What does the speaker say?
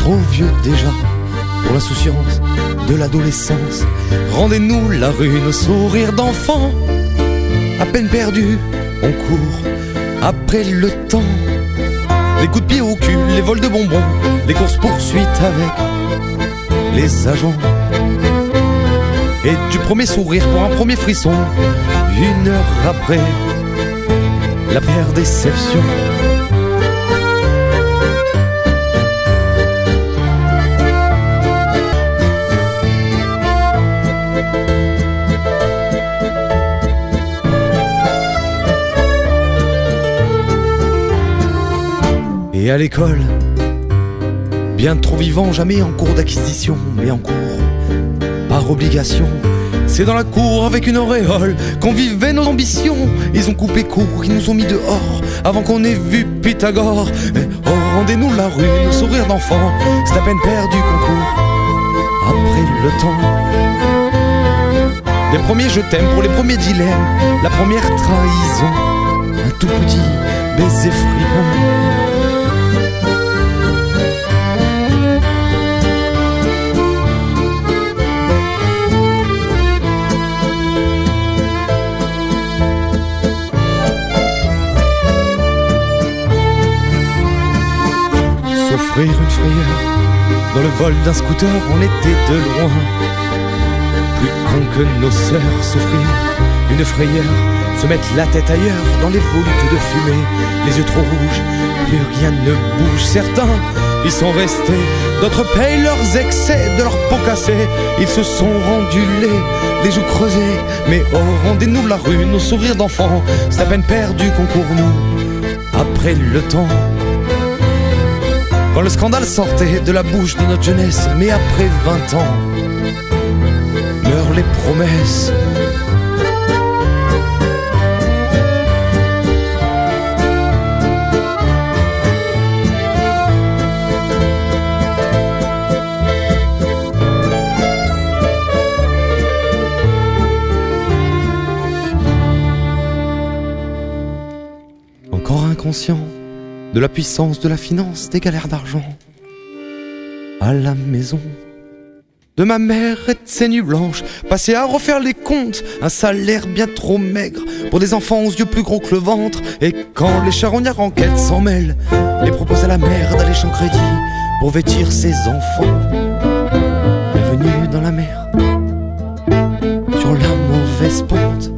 trop vieux déjà pour l'insouciance de l'adolescence. Rendez-nous la rue, nos sourires d'enfants. À peine perdus, on court après le temps. Les coups de pied au cul, les vols de bonbons, les courses-poursuites avec les agents. Et du premier sourire pour un premier frisson, une heure après, la première déception. Et à l'école, bien trop vivant, jamais en cours d'acquisition, mais en cours par obligation. C'est dans la cour avec une auréole qu'on vivait nos ambitions. Ils ont coupé court, ils nous ont mis dehors avant qu'on ait vu Pythagore. Mais oh, rendez-nous la rue, nos sourires d'enfants. C'est à peine perdu qu'on court après le temps. Les premiers je t'aime pour les premiers dilemmes, la première trahison, un tout petit baiser fripon. S'offrir une frayeur dans le vol d'un scooter, on était de loin plus con que nos sœurs. S'offrir une frayeur, se mettre la tête ailleurs dans les volutes de fumée, les yeux trop rouges, plus rien ne bouge. Certains, ils sont restés, d'autres payent leurs excès de leur peau cassée. Ils se sont rendus laids, les joues creusées. Mais oh, rendez-nous la rue, nos sourires d'enfants. C'est à peine perdu qu'on court nous après le temps. Quand le scandale sortait de la bouche de notre jeunesse, mais après 20 ans, meurent les promesses. Encore inconscient de la puissance de la finance, des galères d'argent. À la maison de ma mère et de ses nuits blanches, passé à refaire les comptes, un salaire bien trop maigre pour des enfants aux yeux plus gros que le ventre. Et quand les charognards en quête s'en mêlent et proposent à la mère d'aller sans crédit pour vêtir ses enfants, bienvenue dans la mer, sur la mauvaise pente.